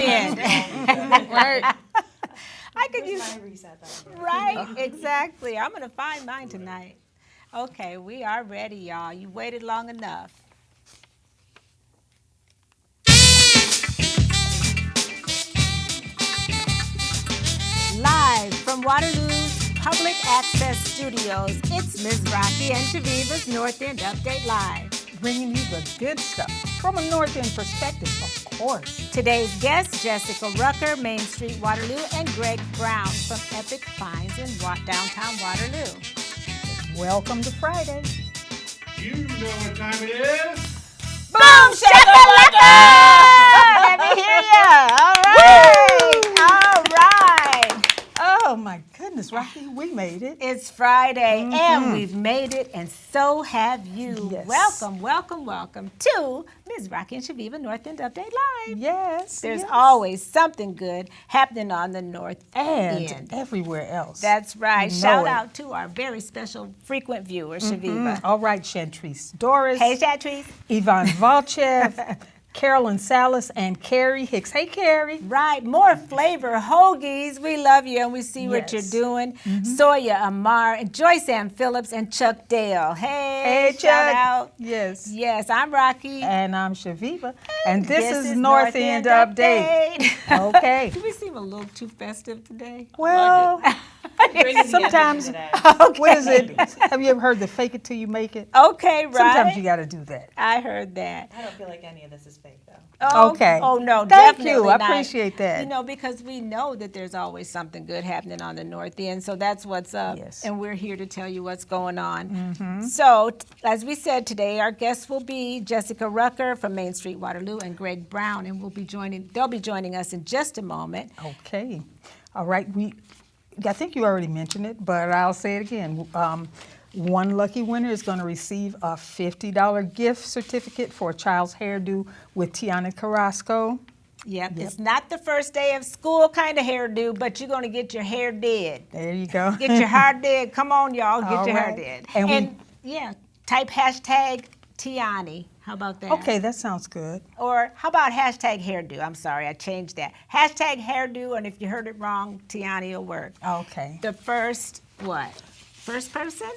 end. Right. I could Where's use my reset button? right, exactly. I'm gonna find mine tonight. Okay, we are ready, y'all. You waited long enough. Live from Waterloo's Public Access Studios, it's Ms. Rocky and Shaviva's North End Update Live. Bringing you the good stuff from a North End perspective, of course. Today's guests, Jessica Rucker, Main Street Waterloo, and Greg Brown from Epic Finds in Downtown Waterloo. Welcome to Friday. You know what time it is? Boom shakalaka! Let me hear ya. All right. All right. Oh my goodness, Rocky, we made it. It's Friday and we've made it, and so have you. Yes. Welcome, welcome, welcome to Ms. Rocky and Shaviva North End Update Live. Yes. There's yes. always something good happening on the North and End. everywhere else. That's right. You know Shout it. out to our very special frequent viewer, Shaviva. All right, Chantrice Doris, Hey, Chatrice. Ivan Valchev, Carolyn Salas, and Carrie Hicks. Hey, Carrie. Right, more flavor hoagies. We love you and we see what you're Yes. doing. Soya Amar, and Joyce Ann Phillips, and Chuck Dale. Hey, Hey, shout Chuck. out. Yes. Yes, I'm Rocky. And I'm Shaviva. And this is North North End End Update. Okay. Do we seem a little too festive today? Well, Bringing sometimes, today. what is it? Have you ever heard the fake it till you make it? Okay, right. Sometimes you got to do that. I heard that. I don't feel like any of this is fake though. Oh, Okay. Oh, no, Thank definitely you. I not. appreciate that. You know, because we know that there's always something good happening on the North End, so that's what's up. Yes. And we're here to tell you what's going on. So, as we said today, our guests will be Jessica Rucker from Main Street Waterloo and Greg Brown, and they'll be joining us in just a moment. Okay. All right. I think you already mentioned it, but I'll say it again. One lucky winner is going to receive a $50 gift certificate for a child's hairdo with Tiana Carrasco. Yep, it's not the first day of school kind of hairdo, but you're going to get your hair did. There you go. Get your hair did. Come on, y'all, get All your hair right. did. And yeah, type hashtag Tiani. How about that? Okay, that sounds good. Or how about hashtag hairdo? I'm sorry, I changed that. Hashtag hairdo, and if you heard it wrong, Tiani will work. Okay. The first, what? First person?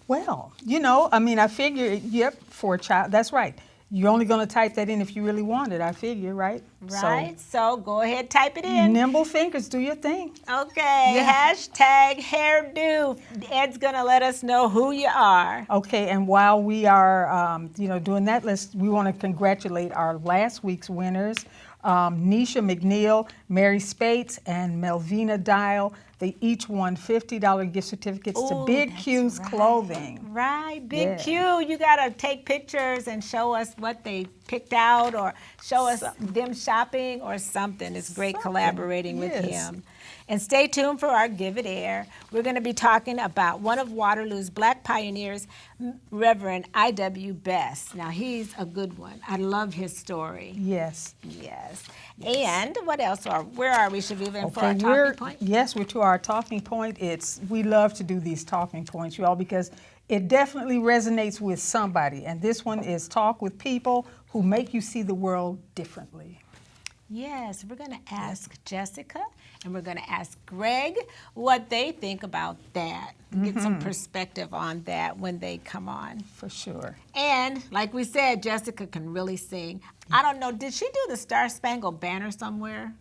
Well, I figure, yep, for a child, that's right. You're only going to type that in if you really want it, I figure, right? Right, so go ahead, type it So, in. nimble fingers, do your thing. Okay, Yeah. hashtag hairdo. Ed's gonna let us know who you are. Okay, and while we are, doing that list, we want to congratulate our last week's winners, Nisha McNeil, Mary Spates, and Melvina Dial. They each won $50 gift certificates to Ooh, Big that's Q's right. Clothing. Right, Big Yeah. Q, you gotta take pictures and show us what they picked out or show us them shopping or something. It's great Something, collaborating with yes. him. And stay tuned for our Give It Air. We're gonna be talking about one of Waterloo's Black pioneers, Reverend I.W. Best. Now, he's a good one. I love his story. Yes. Yes. And what else? Where are we, Shaviva, and for our Okay, talking point? yes, we're to our talking point. We love to do these talking points, y'all, because it definitely resonates with somebody. And this one is talk with people who make you see the world differently. Yes, we're going to ask Jessica and we're going to ask Greg what they think about that. Get some perspective on that when they come on. For sure. And like we said, Jessica can really sing. I don't know, did she do the Star Spangled Banner somewhere?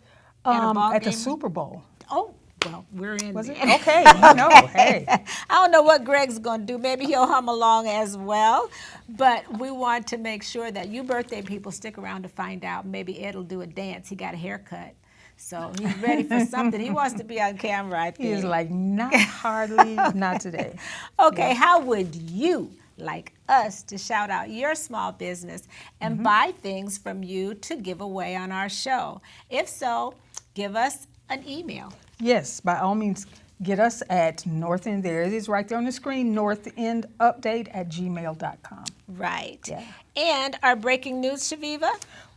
At a ball At the game? Super Bowl. Oh, well, we're in Was it? there. Okay, hey. I don't know what Greg's going to do. Maybe he'll hum along as well. But we want to make sure that you birthday people stick around to find out. Maybe Ed will do a dance. He got a haircut. So he's ready for something. He wants to be on camera, I think. He is like, not hardly, not today. Okay, how would you like us to shout out your small business and buy things from you to give away on our show? If so, give us an email. Yes, by all means, get us at northend. There it is right there on the screen, northendupdate@gmail.com. Right. Yeah. And our breaking news, Shaviva?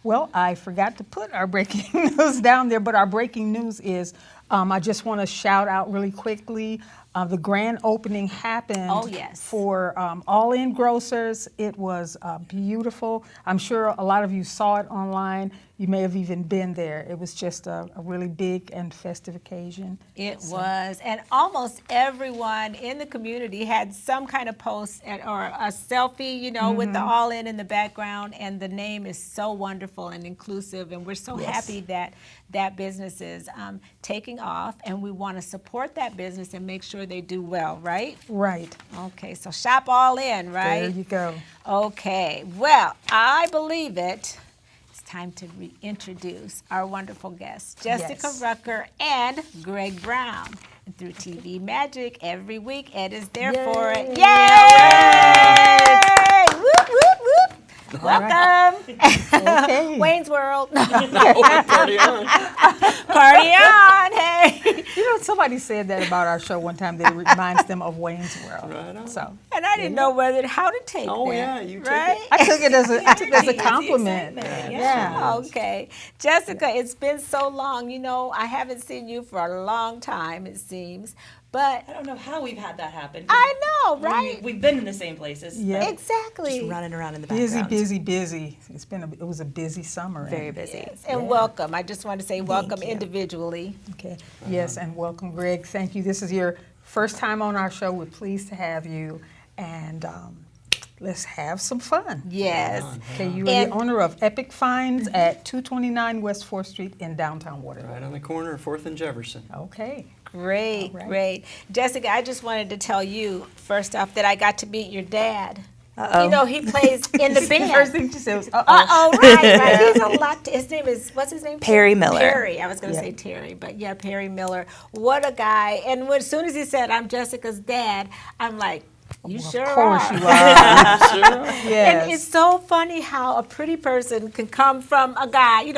Well, I forgot to put our breaking news down there, but our breaking news is I just want to shout out really quickly. The grand opening happened Oh, yes. for All In Grocers. It was beautiful. I'm sure a lot of you saw it online. You may have even been there. It was just a really big and festive occasion. It was, and almost everyone in the community had some kind of post or a selfie, with the All In the background, and the name is so wonderful and inclusive, and we're so happy that that business is taking off, and we want to support that business and make sure they do well, right? Right. Okay, so shop All In, right? There you go. Okay, well, I believe it. It's time to reintroduce our wonderful guests, Jessica Yes. Rucker and Greg Brown. And through TV Magic, every week, Ed is there Yay. for it. Yay! Whoop, whoop, whoop. Welcome. Okay. Wayne's World. Party on. Party on, hey. Somebody said that about our show one time, that it reminds them of Wayne's World. Right on. So And I didn't know how to take Oh, that. yeah, you take right? it. I took it as a It's compliment. the excitement, Yeah. Okay. Jessica, it's been so long. I haven't seen you for a long time, it seems. But I don't know how we've had that happen. I know, right? We've been in the same places. Yeah. but Exactly. Just running around in the Busy, background. busy. It was a busy summer. Very busy. Yes, and welcome. I just want to say welcome individually. Okay. Yes, and welcome, Greg. Thank you. This is your first time on our show. We're pleased to have you, and let's have some fun. Yes. Okay, you are And- the owner of Epic Finds at 229 West 4th Street in downtown Waterloo. Right on the corner of 4th and Jefferson. Okay. Great, All right. great. Jessica, I just wanted to tell you, first off, that I got to meet your dad. Uh-oh. He plays in the The band. first thing she said was, uh-oh. Uh-oh, right. He's a lot. His name is, what's his name? Perry Miller. Perry. I was going to Yeah. say Terry, but yeah, Perry Miller. What a guy. And as soon as he said, I'm Jessica's dad, I'm like, you sure Of course are. you are. Sure. Yes. And it's so funny how a pretty person can come from a guy. You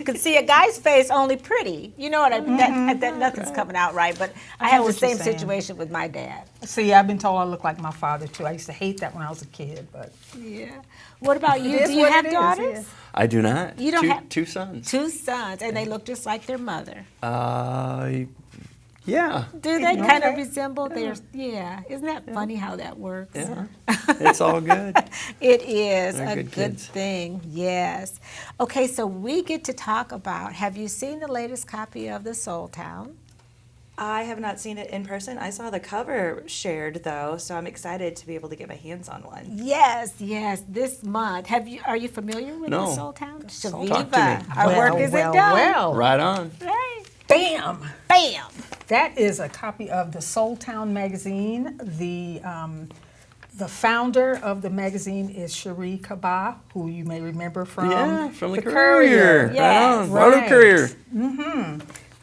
can see a guy's face only pretty. You know what I mean? That nothing's coming out right. But I know have the what you're same saying. situation with my dad. See, I've been told I look like my father, too. I used to hate that when I was a kid, but Yeah. What about you? It is Do you what have it is, daughters? yeah. I do not. You don't two, have- two sons. Two sons, and they look just like their mother. Yeah. Do they kind of Okay. resemble their? Yeah. Isn't that funny how that works? Yeah. It's all good. It is They're a good good kids. thing. Yes. Okay, so we get to talk about. Have you seen the latest copy of the Soul Town? I have not seen it in person. I saw the cover shared though, so I'm excited to be able to get my hands on one. Yes, yes. This month, are you familiar with No. the Soul Town? Talk to me. Our work isn't done. Well. Right on. Right. Bam! Bam. That is a copy of the Soul Town magazine. The founder of the magazine is Cherie Kaba, who you may remember from the Courier. Yes. Right on. Road Right. Courier.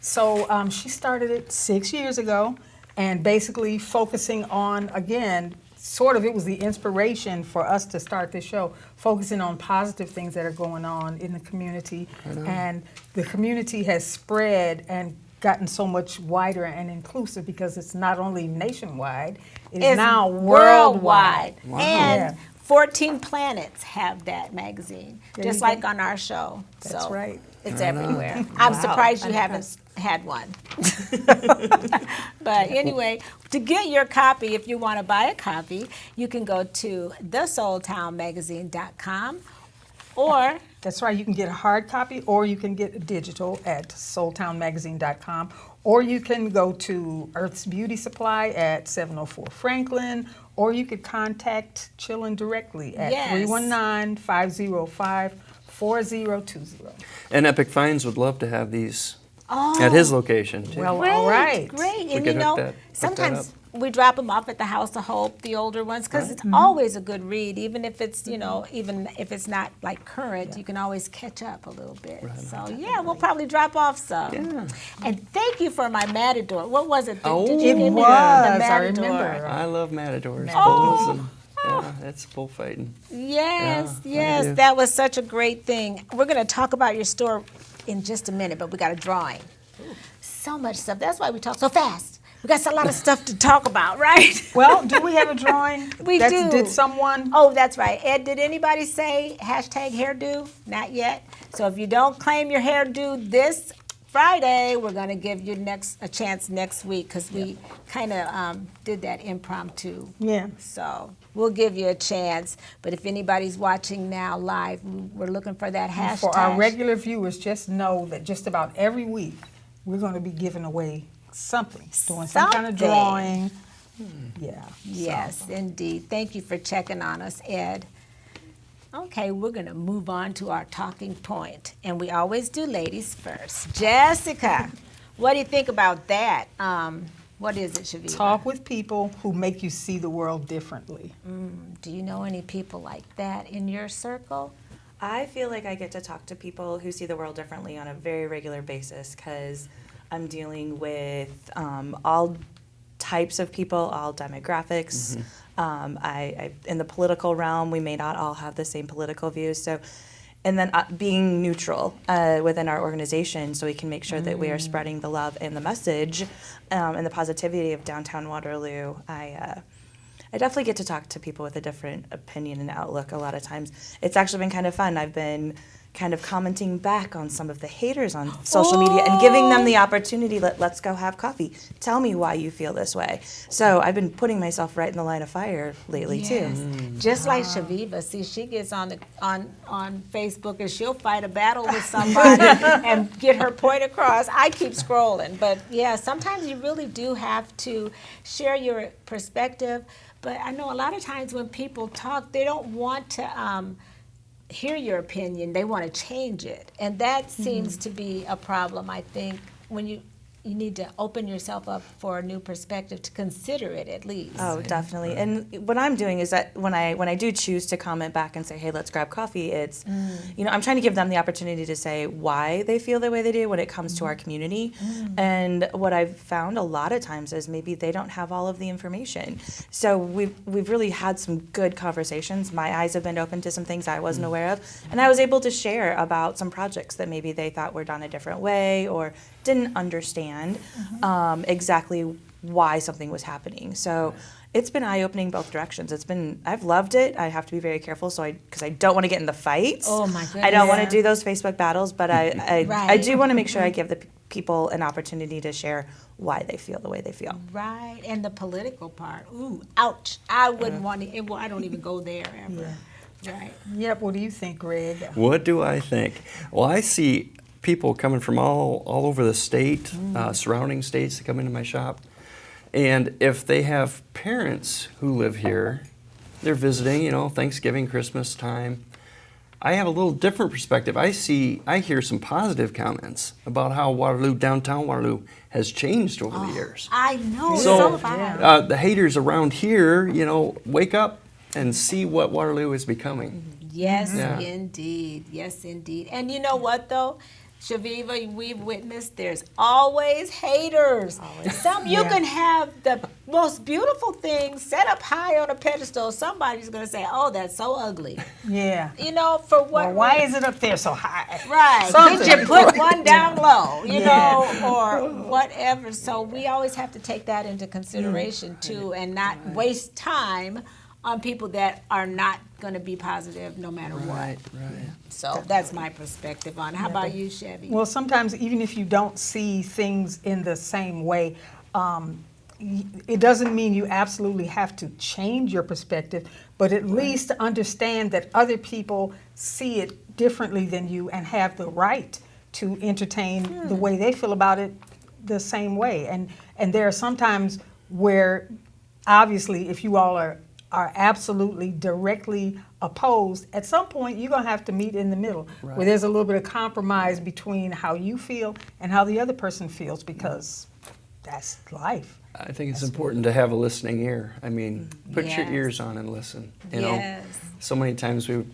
So she started it 6 years ago, and basically focusing on, again, it was the inspiration for us to start this show, focusing on positive things that are going on in the community. And the community has spread and gotten so much wider and inclusive because it's not only nationwide, it is It's now worldwide. Wow. And Yeah. 14 planets have that magazine, There just you like go. on our show. That's So right. It's everywhere. I'm Wow. surprised you I'm haven't had one. But anyway, to get your copy, if you want to buy a copy, you can go to thesoultownmagazine.com or That's right. You can get a hard copy or you can get a digital at soultownmagazine.com, or you can go to Earth's Beauty Supply at 704 Franklin, or you could contact Chillin directly at Yes. 319-505-4020. And Epic Finds would love to have these Oh, at his location too. Well, great, all right. great. We And could hook that sometimes we drop them off at the House of Hope, the older ones, because it's always a good read, even if it's even if it's not like current, you can always catch up a little bit. So yeah, we'll probably drop off some. Yeah. And thank you for my Matador. What was it? Oh, Did you It give me was, the I Matador? remember. I love matadors. Oh. Bulls and, yeah, that's bullfighting. Yes, Yeah, I yes, do. that was such a great thing. We're going to talk about your store in just a minute, but we got a drawing. So much stuff. That's why we talk so fast. We got a lot of stuff to talk about, right? Well, do we have a drawing? We do. Did someone? Oh, that's right. Ed, did anybody say hashtag hairdo? Not yet. So if you don't claim your hairdo this Friday, we're going to give you a chance next week because we kind of did that impromptu. Yeah. So we'll give you a chance. But if anybody's watching now live, we're looking for that hashtag. For our regular viewers, just know that just about every week we're going to be giving away something, doing some kind of Something. drawing. Yeah. Yes, indeed. Thank you for checking on us, Ed. Okay, we're going to move on to our talking point. And we always do ladies first. Jessica, what do you think about that? What is it, Shavita? Talk with people who make you see the world differently. Do you know any people like that in your circle? I feel like I get to talk to people who see the world differently on a very regular basis because I'm dealing with all types of people, all demographics. I in the political realm, we may not all have the same political views. So, and then being neutral within our organization, so we can make sure that we are spreading the love and the message and the positivity of Downtown Waterloo. I definitely get to talk to people with a different opinion and outlook a lot of times. It's actually been kind of fun. I've been kind of commenting back on some of the haters on social media and giving them the opportunity, let's go have coffee. Tell me why you feel this way. So I've been putting myself right in the line of fire lately too. Just like Shaviva, see, she gets on Facebook and she'll fight a battle with somebody and get her point across. I keep scrolling, but yeah, sometimes you really do have to share your perspective. But I know a lot of times when people talk, they don't want to hear your opinion. They want to change it, and that seems to be a problem. I think when you need to open yourself up for a new perspective to consider it at least. Oh, definitely. And what I'm doing is that when I do choose to comment back and say, hey, let's grab coffee, it's, I'm trying to give them the opportunity to say why they feel the way they do when it comes to our community. And what I've found a lot of times is maybe they don't have all of the information. So we've really had some good conversations. My eyes have been open to some things I wasn't aware of. And I was able to share about some projects that maybe they thought were done a different way or didn't understand exactly why something was happening. So it's been eye-opening both directions. I've loved it. I have to be very careful because I don't want to get in the fights. Oh my goodness. I don't want to do those Facebook battles, but I Right. do want to make sure I give the people an opportunity to share why they feel the way they feel. Right, and the political part. Ooh, ouch! I wouldn't want to. Well, I don't even go there ever. Right. Yep. What do you think, Greg? What do I think? Well, I see people coming from all over the state, surrounding states that come into my shop. And if they have parents who live here, they're visiting, Thanksgiving, Christmas time. I have a little different perspective. I hear some positive comments about how Downtown Waterloo has changed over the years. I know. So far. the haters around here, wake up and see what Waterloo is becoming. Yes, Yeah. indeed. Yes, indeed. And you know what, though? Shaviva, we've witnessed there's always haters. You can have the most beautiful thing set up high on a pedestal. Somebody's going to say, oh, that's so ugly. Yeah. For what? Well, why is it up there so high? Right. Something. Could you put one down low, or whatever. So we always have to take that into consideration, too, and not waste time on people that are not going to be positive no matter what. Right. So that's my perspective on it. How about you, Chevy? Well, sometimes even if you don't see things in the same way, it doesn't mean you absolutely have to change your perspective, but at least understand that other people see it differently than you and have the right to entertain the way they feel about it the same way. And there are some times where, obviously, if you all are absolutely directly opposed, at some point you're going to have to meet in the middle, where there's a little bit of compromise between how you feel and how the other person feels, because that's life. I think it's important to have a listening ear. I mean, put your Yes. ears on and listen. Yes. So many times we're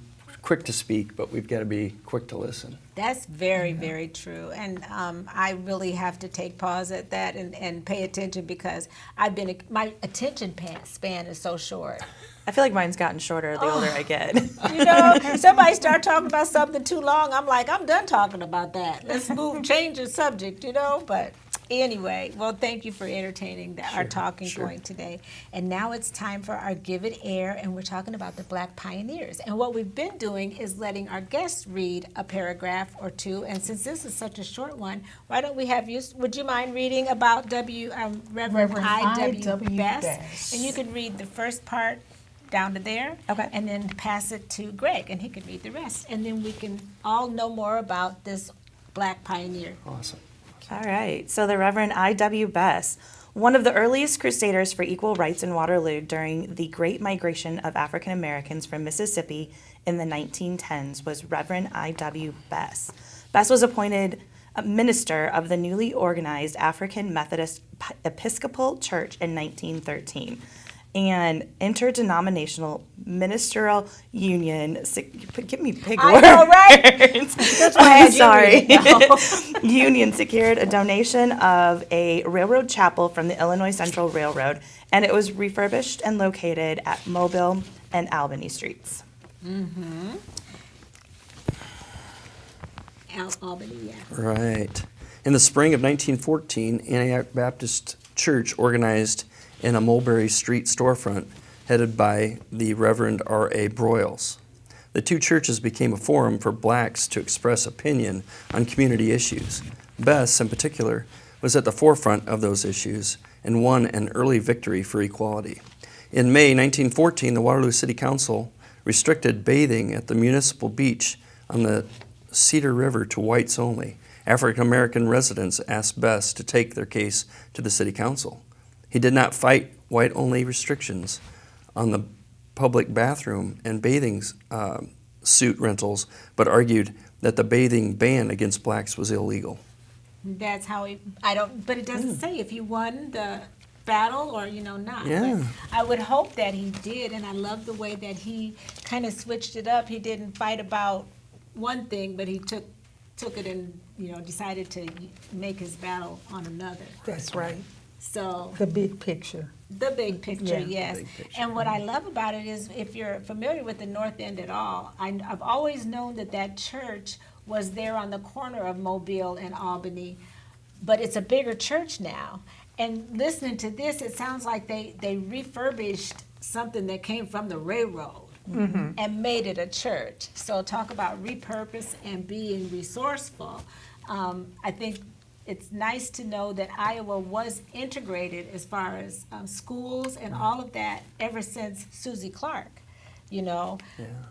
quick to speak, but we've got to be quick to listen. That's very, very true. And I really have to take pause at that and pay attention, because my attention span is so short. I feel like mine's gotten shorter the older I get. Somebody start talking about something too long, I'm like, I'm done talking about that. Let's change the subject, but Anyway, well, thank you for entertaining our talking sure. point today. And now it's time for our Give It Air, and we're talking about the Black pioneers. And what we've been doing is letting our guests read a paragraph or two. And since this is such a short one, why don't we have you? Would you mind reading about Reverend I.W. Best? And you could read the first part down to there, Okay. and then pass it to Greg, and he could read the rest. And then we can all know more about this Black pioneer. Awesome. All right. So the Reverend I.W. Best, one of the earliest crusaders for equal rights in Waterloo during the Great Migration of African Americans from Mississippi in the 1910s, was Reverend I.W. Best. Best was appointed a minister of the newly organized African Methodist Episcopal Church in 1913. And interdenominational ministerial union. Give me big I words. know, right? That's why I had you read it. Sorry. Union secured a donation of a railroad chapel from the Illinois Central Railroad, and it was refurbished and located at Mobile and Albany Streets. Albany, yeah. Right. In the spring of 1914, Antioch Baptist Church organized in a Mulberry Street storefront headed by the Reverend R.A. Broyles. The two churches became a forum for blacks to express opinion on community issues. Bess, in particular, was at the forefront of those issues and won an early victory for equality. In May 1914, the Waterloo City Council restricted bathing at the municipal beach on the Cedar River to whites only. African American residents asked Bess to take their case to the City Council. He did not fight white-only restrictions on the public bathroom and bathing suit rentals, but argued that the bathing ban against blacks was illegal. That's how but it doesn't say if he won the battle or, not. Yeah. But I would hope that he did, and I love the way that he kind of switched it up. He didn't fight about one thing, but he took it and, decided to make his battle on another. That's right. So The big picture. the big picture, Yeah. yes. Big picture. And what I love about it is, if you're familiar with the North End at all, I've always known that church was there on the corner of Mobile and Albany, but it's a bigger church now. And listening to this, it sounds like they refurbished something that came from the railroad and made it a church. So talk about repurpose and being resourceful. I think it's nice to know that Iowa was integrated as far as schools and all of that ever since Susie Clark,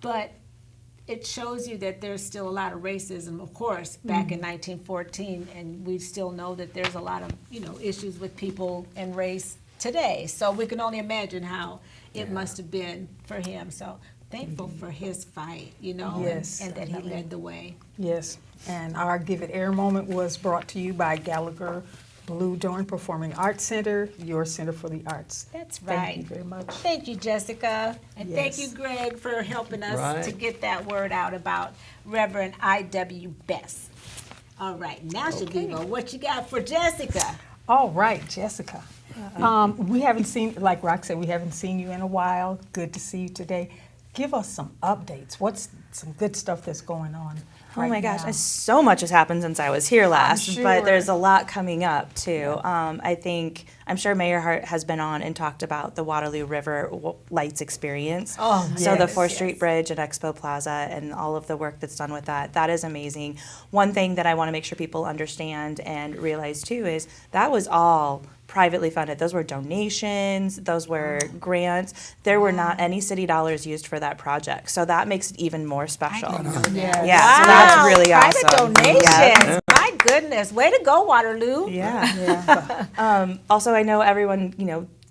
But it shows you that there's still a lot of racism, of course, back in 1914, and we still know that there's a lot of, issues with people and race today. So we can only imagine how it must have been for him. So thankful for his fight, Yes, and that he led the way. Yes, and our Give It Air moment was brought to you by Gallagher Blue Dorn Performing Arts Center, your Center for the Arts. That's right. Thank you very much. Thank you, Jessica. And thank you, Yes. Greg, for helping us Right. to get that word out about Reverend I.W. Best. All right, now, Shabiba, what you got for Jessica? All right, Jessica. We haven't seen, like Rock said, we haven't seen you in a while. Good to see you today. Give us some updates. What's some good stuff that's going on? Oh my gosh, now? so much has happened since I was here last, sure. but there's a lot coming up too. I'm sure Mayor Hart has been on and talked about the Waterloo River Lights experience. Oh, So the yes, 4th Street Bridge at Expo Plaza and all of the work that's done with that is amazing. One thing that I want to make sure people understand and realize too is that was all privately funded. Those were donations, those were grants. There were not any city dollars used for that project. So that makes it even more special. Yes. Yeah, so that's really Private awesome. donations. Yeah. My goodness. Way to go, Waterloo. Yeah. Also, I know everyone,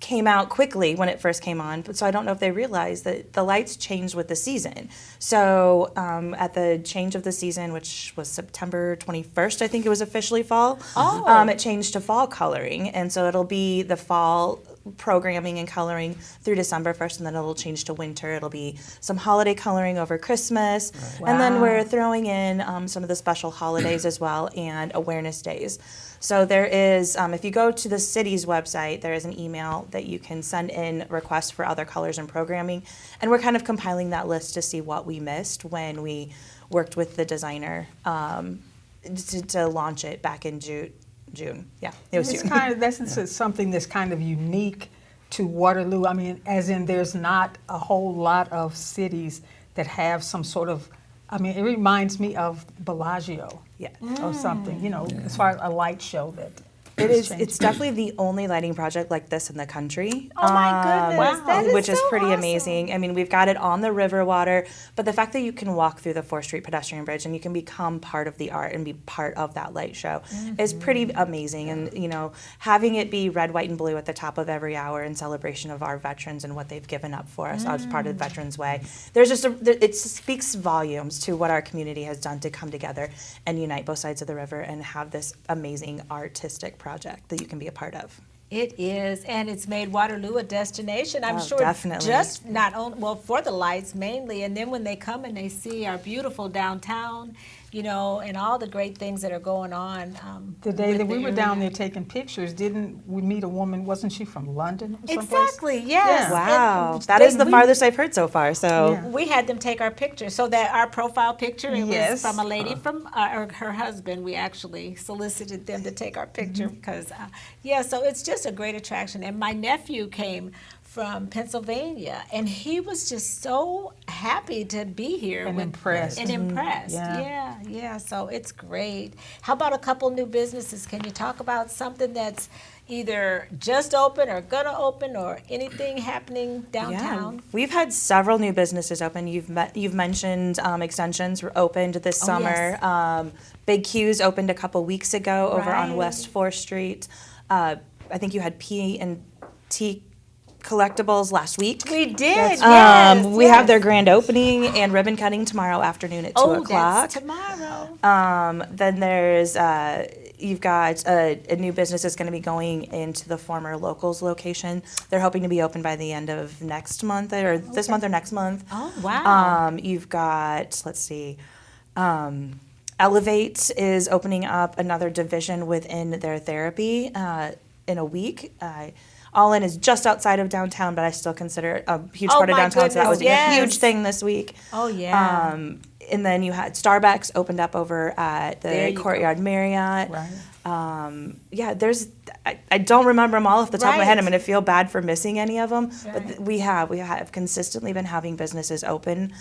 came out quickly when it first came on, but so I don't know if they realized that the lights changed with the season. So at the change of the season, which was September 21st, I think it was officially fall, it changed to fall coloring. And so it'll be the fall programming and coloring through December 1st, and then it'll change to winter. It'll be some holiday coloring over Christmas, and then we're throwing in some of the special holidays as well and awareness days. So there is, if you go to the city's website, there is an email that you can send in requests for other colors and programming, and we're kind of compiling that list to see what we missed when we worked with the designer to launch it back in June. Yeah, it was It's June. kind of, that's something that's kind of unique to Waterloo. I mean, as in there's not a whole lot of cities that have some sort of, I mean, it reminds me of Bellagio Yeah. or something, you know, as far as a light show that It is is. changing. It's definitely the only lighting project like this in the country. Oh my goodness, wow. that is Which is so pretty awesome. amazing. I mean, we've got it on the river water, but the fact that you can walk through the 4th Street pedestrian bridge and you can become part of the art and be part of that light show is pretty amazing. And, you know, having it be red, white, and blue at the top of every hour in celebration of our veterans and what they've given up for us as part of the Veterans Way, there's just it speaks volumes to what our community has done to come together and unite both sides of the river and have this amazing artistic project that you can be a part of. It is, and it's made Waterloo a destination. I'm Oh, sure definitely. just not only, well, for the lights mainly, and then when they come and they see our beautiful downtown, you know, and all the great things that are going on. The day with that the we were area. down there taking pictures, didn't we meet a woman, wasn't she from London or someplace? Exactly, yes. Yeah. Wow, And that is the we- farthest I've heard so far. So. Yeah. We had them take our picture, so that our profile picture, it Yes. was from a lady from her husband. We actually solicited them to take our picture because, yeah, so it's just a great attraction. And my nephew came from Pennsylvania, and he was just so happy to be here. And impressed. And impressed, Yeah. yeah, so it's great. How about a couple new businesses? Can you talk about something that's either just open or gonna open or anything happening downtown? Yeah, we've had several new businesses open. You've mentioned extensions were opened this Oh, summer. yes. Big Q's opened a couple weeks ago over on Right. West 4th Street. I think you had P&T Collectibles last week. We did, yes. We have yes. their grand opening and ribbon cutting tomorrow afternoon at 2 o'clock. That's tomorrow. Then there's you've got a new business that's going to be going into the former Locals location. They're hoping to be open by the end of next month or this month or next month. Oh, wow. You've got, let's see, Elevate is opening up another division within their therapy in a week. All In is just outside of downtown, but I still consider it a huge Oh, part of my downtown, so that goodness, was yes. a huge thing this week. Oh, yeah. And then you had Starbucks opened up over at There the you go. Courtyard Marriott. Right. Yeah, I don't remember them all off the top of my head. I'm Right. going to feel bad for missing any of them, but Right. we have consistently been having businesses open.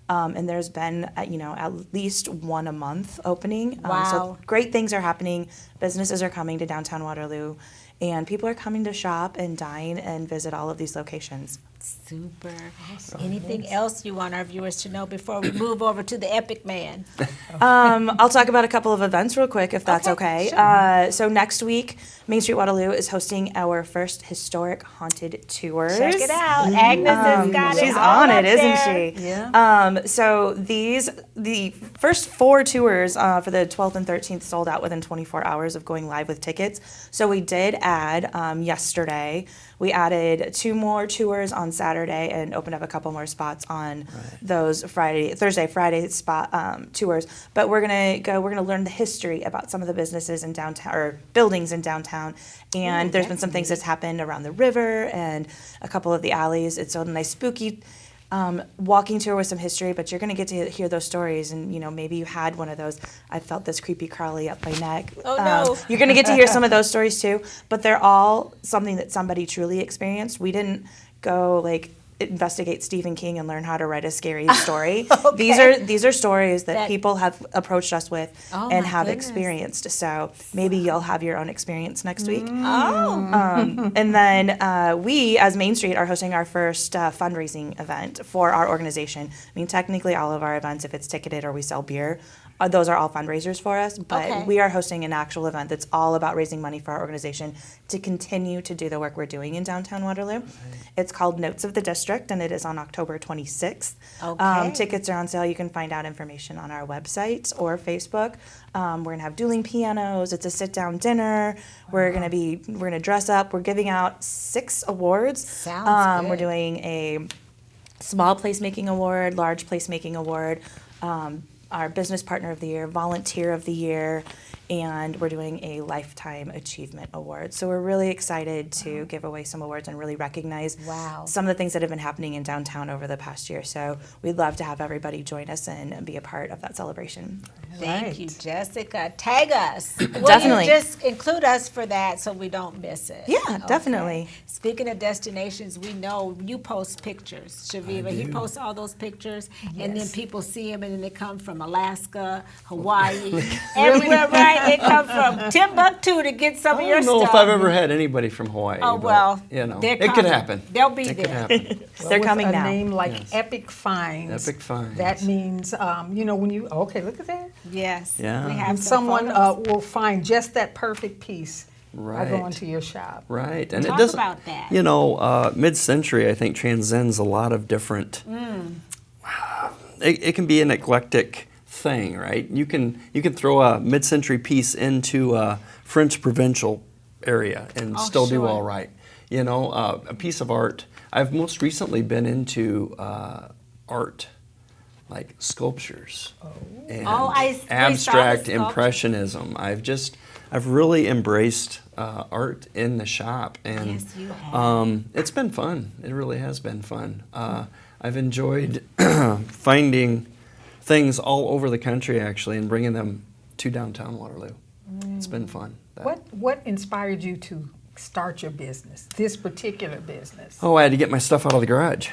And there's been, at least one a month opening. Wow. So great things are happening. Businesses are coming to downtown Waterloo, and people are coming to shop and dine and visit all of these locations. Super. Anything else you want our viewers to know before we move over to the Epic Man? I'll talk about a couple of events real quick, if that's Okay, okay. So next week, Main Street Waterloo is hosting our first historic haunted tours. Check it out. Agnes has got it. She's all on up it, isn't there. she? Yeah. So the first 4 tours for the 12th and 13th sold out within 24 hours of going live with tickets. So we did add yesterday. We added 2 more tours on Saturday and opened up a couple more spots on those Thursday, Friday spot tours. But we're gonna learn the history about some of the businesses in downtown or buildings in downtown. And there's been some things that's happened around the river and a couple of the alleys. It's a nice spooky walking tour with some history, but you're going to get to hear those stories, and maybe you had one of those. I felt this creepy crawly up my neck. Oh, no. You're going to get to hear some of those stories too, but they're all something that somebody truly experienced. We didn't go investigate Stephen King and learn how to write a scary story. Okay. These are stories that That- people have approached us with Oh, and my have goodness. experienced. So maybe you'll have your own experience next week. Oh. And then we, as Main Street, are hosting our first fundraising event for our organization. I mean, technically, all of our events, if it's ticketed or we sell beer, those are all fundraisers for us. But Okay. we are hosting an actual event that's all about raising money for our organization to continue to do the work we're doing in downtown Waterloo. It's called Notes of the District, and it is on October 26th. Okay. Tickets are on sale. You can find out information on our website or Facebook. We're gonna have dueling pianos. It's a sit-down dinner. We're gonna dress up. We're giving out 6 awards. Sounds good. We're doing a small placemaking award, large placemaking award, our business partner of the year, volunteer of the year, and we're doing a Lifetime Achievement Award. So we're really excited to give away some awards and really recognize Wow. some of the things that have been happening in downtown over the past year. So we'd love to have everybody join us and be a part of that celebration. Thank you, Right. Jessica. Tag us. Will Definitely. You just include us for that so we don't miss it. Yeah, Okay. definitely. Speaking of destinations, we know you post pictures, Shaviva. He posts all those pictures, and then Yes. people see him, and then they come from Alaska, Hawaii, everywhere, right? They come from Timbuktu to get some I of your don't know stuff. if I've ever had anybody from Hawaii. Oh, but, well, you know, they're it could coming. happen. They'll be It could there. happen. They're With coming a now. name like Yes. Epic Finds. Epic Finds. That means, when you, okay, look at that. Yes. Yeah. We have And some someone photos. will find just that perfect piece by Right. going to your shop. Right, and Talk it doesn't. about that. You know, mid-century, I think, transcends a lot of different. It can be an eclectic thing, right? You can throw a mid-century piece into a French provincial area and Oh, still do sure. all right. You know, a piece of art. I've most recently been into art, like sculptures and Oh, we saw the abstract sculpture. impressionism. I've really embraced art in the shop, and Yes, you have. it's been fun. It really has been fun. I've enjoyed finding things all over the country, actually, and bringing them to downtown Waterloo. It's been fun. What inspired you to start your business, this particular business? Oh, I had to get my stuff out of the garage.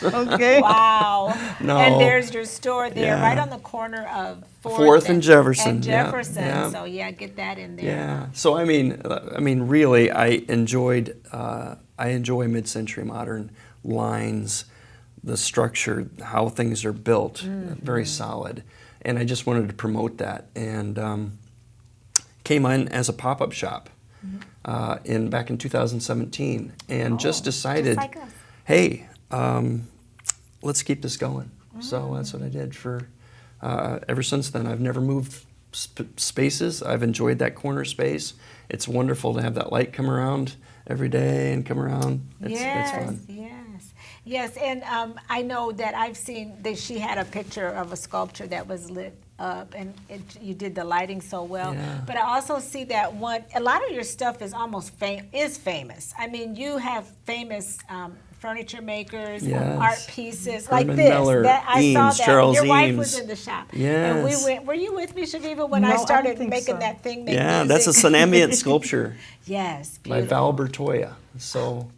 Okay. Wow. No. And there's your store there, Yeah. right on the corner of 4th and Jefferson. And Yeah, Jefferson. yeah. So yeah, get that in there. Yeah. So I mean, really, I enjoy mid-century modern lines, the structure, how things are built, very solid, and I just wanted to promote that, and came in as a pop-up shop back in 2017, and just decided, like us. hey, let's keep this going. So that's what I did for. Ever since then, I've never moved spaces. I've enjoyed that corner space. It's wonderful to have that light come around every day and come around. It's fun. Yes, and I know that I've seen that she had a picture of a sculpture that was lit up, and you did the lighting so well. Yeah. But I also see that a lot of your stuff is almost famous. I mean, you have famous furniture makers, Yes. art pieces Herman like this. Miller, I saw Eames, that. Charles Your wife Eames. was in the shop. Yes. And we went. Were you with me, Shaviva, when No, I I don't started think making so. that thing? Make Yeah, that's a music? Synambient sculpture Yes, by beautiful. Val Bertoya. So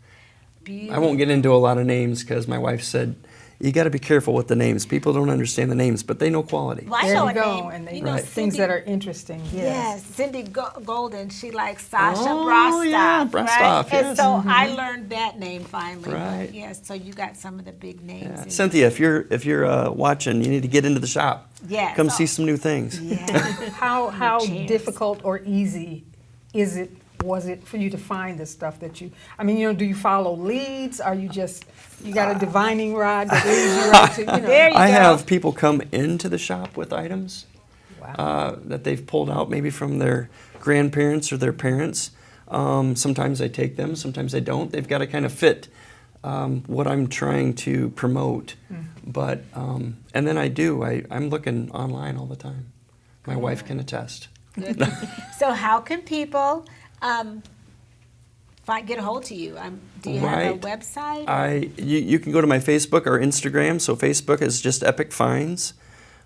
Beautiful. I won't get into a lot of names because my wife said, you got to be careful with the names. People don't understand the names, but they know quality. Well, I There know you a go, name. and they You know, things Cindy- that are interesting. Yes, Cindy Golden. She likes Sasha Oh, Brostoff. yeah, right? Brostoff, And yes. so I learned that name finally. Right. Yes, so you got some of the big names. Yeah. in Cynthia, if you're watching, you need to get into the shop. Yes. Come Oh. see some new things. there. Yeah. How Chairs. difficult or easy was it for you to find the stuff that you? I mean, do you follow leads? Are you just you got a divining rod that leads you right to? There you I go. have people come into the shop with items Wow. that they've pulled out maybe from their grandparents or their parents. Sometimes I take them, sometimes I don't. They've got to kind of fit what I'm trying to promote. But and then I'm looking online all the time. My wife can attest. So how can people get a hold to you? Do you have a Right. website? You can go to my Facebook or Instagram. So Facebook is just Epic Finds,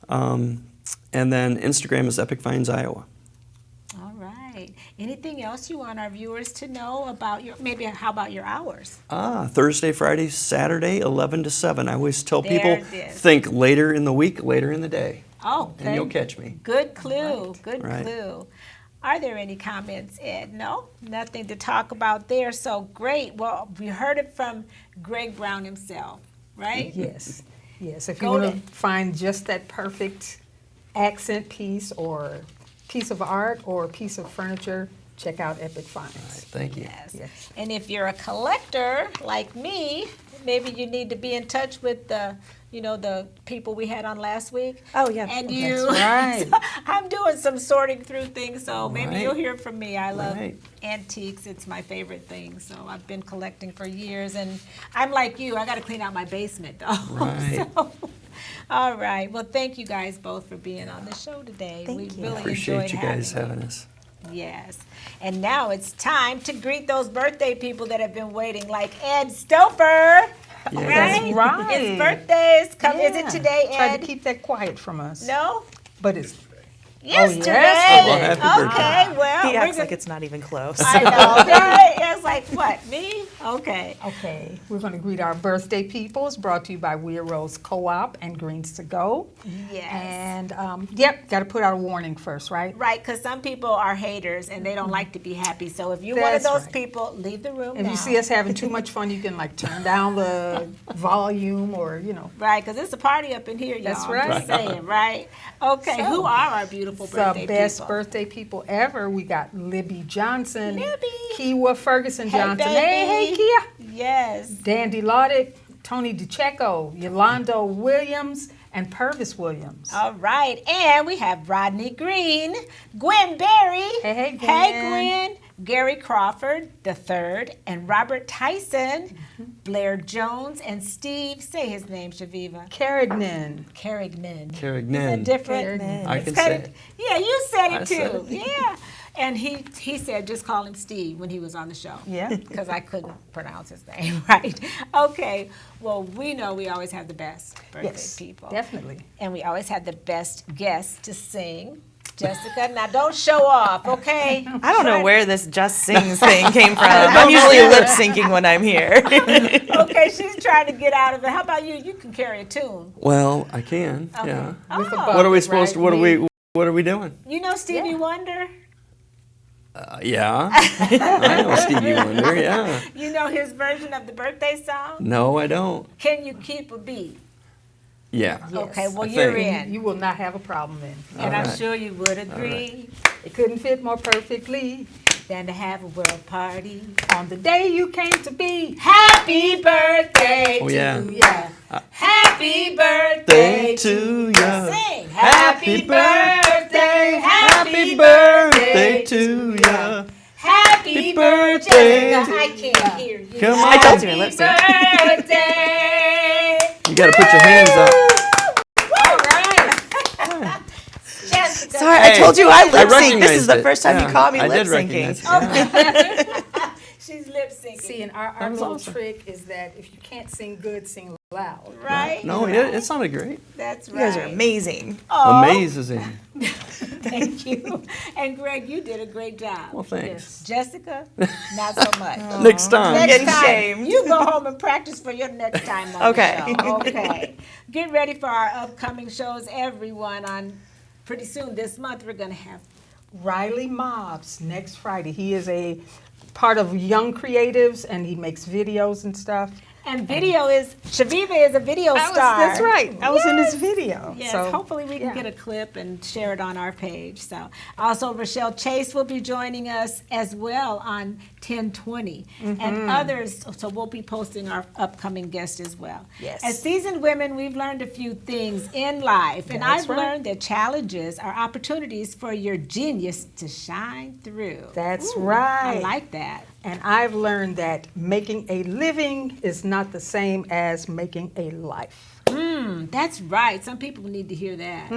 and then Instagram is Epic Finds Iowa. All right. Anything else you want our viewers to know about how about your hours? Thursday, Friday, Saturday, 11 to 7. I always tell There people, it is. think later in the week, later in the day, Oh, and you'll catch me. Good clue. Good Right. clue. Are there any comments, Ed? No, nothing to talk about there. So great. Well, we heard it from Greg Brown himself, right? Yes. Yes. If you Go want to- to find just that perfect accent piece or piece of art or piece of furniture, check out Epic Finds. Thank you. Yes. Yes. And if you're a collector like me, maybe you need to be in touch with the people we had on last week. Oh, yeah. And That's you. right. So I'm doing some sorting through things, so maybe Right. you'll hear from me. I love Right. antiques. It's my favorite thing. So I've been collecting for years, and I'm like you. I got to clean out my basement, though. Right. So All right. Well, thank you guys both for being on the show today. Thank we you. really Appreciate enjoyed you guys having having us. Yes. And now it's time to greet those birthday people that have been waiting, like Ed Stouffer. Yeah. That's right. It's birthdays. Come, is it Yeah. today, Try Ed? to keep that quiet from us. No? But it's Yesterday. yesterday. Well, happy birthday. Okay, well, He we're acts gonna- like it's not even close. I know, right? It's like, what, me? Okay. okay. We're going to greet our birthday people. It's brought to you by Weir Rose Co-op and Greens to Go. Yes. And yep, got to put out a warning first, right? Right, because some people are haters and they don't like to be happy. So if you're one of That's those right. people, leave the room If now. you see us having too much fun, you can like turn down the volume or Right, because it's a party up in here, y'all. That's I'm right. just saying, right? Okay, who are our beautiful the birthday best people? birthday people ever. We got Libby Johnson, Libby. Kiwa Ferguson Hey, Johnson. baby. Hey, Kia. Yes. Dandy Laudick, Tony DeCecco, Yolanda Williams, and Purvis Williams. All right, and we have Rodney Green, Gwen Berry. Hey, Gwen. Hey, Gwen. Gary Crawford III, and Robert Tyson, Blair Jones, and Steve. Say his name, Shaviva. Carignan. Carignan. Carignan. Is it different? Carignan. I It's can kinda- say it. Yeah, you said it I too. said it. Yeah. And he said just call him Steve when he was on the show. Yeah. Because I couldn't pronounce his name right. Okay. Well, we know we always have the best birthday Yes, people. definitely. And we always have the best guests to sing. Jessica, now don't show off, okay? I don't know where this Just Sings thing came from. I'm usually lip syncing when I'm here. Okay, she's trying to get out of it. How about you? You can carry a tune. Well, I can. Yeah. With a Oh. What are we bucket, supposed to? right? What are we doing? You know Stevie Yeah. Wonder? Yeah. I know Stevie Wonder. Yeah. You know his version of the birthday song? No, I don't. Can you keep a beat? Yeah. Okay, well, I you're think. in. You will not have a problem then. And I'm right. sure you would agree It couldn't fit more perfectly than to have a world party. on the day you came to be. Happy birthday Oh, to yeah. ya. Happy birthday Day to to ya. ya. Sing. Happy birthday. Happy birthday to ya. Happy birthday. Jessica, I can't hear you. Come on. I told you to lip sync. Happy birthday. You got to put your hands up. All right. Jessica. Sorry, Hey, I told you I lip sync. This recognized is the it. first time Yeah, you caught me I lip did recognize syncing. it. Yeah. She's lip syncing. See, and our That was little awesome. trick is that if you can't sing good, sing loud. Right? No, it sounded great. That's You right. guys are amazing. Aw, Amazing. Thank you. And Greg, you did a great job. Well, thanks. Jessica, not so much. Next time. Next getting time, shamed. you go home and practice for your next time on Okay. the show. Okay. Get ready for our upcoming shows, everyone. On pretty soon this month, we're going to have Riley Mobbs next Friday. He is a part of Young Creatives and he makes videos and stuff. and video is Shaviva is a video star. That's right. I was in Yes. his video. Yes, So, hopefully we can yeah. get a clip and share it on our page. So, also Rochelle Chase will be joining us as well on 1020, Mm-hmm. and others. So we'll be posting our upcoming guests as well. Yes. As seasoned women, we've learned a few things in life, and That's I've right. learned that challenges are opportunities for your genius to shine through. That's I right. like that. And I've learned that making a living is not the same as making a life. That's right. Some people need to hear that.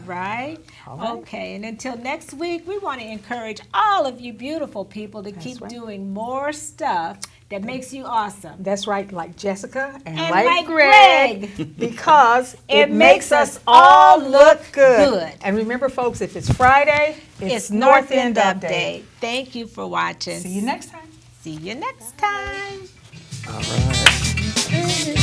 Right? All right. Okay. And until next week, we want to encourage all of you beautiful people to keep right. doing more stuff that makes you awesome. That's right, like Jessica and, And like, like Greg, because It makes us all look good. And remember, folks, if it's Friday, It's North North End End Update. Update. Thank you for watching. See you next time. See you next time. All right.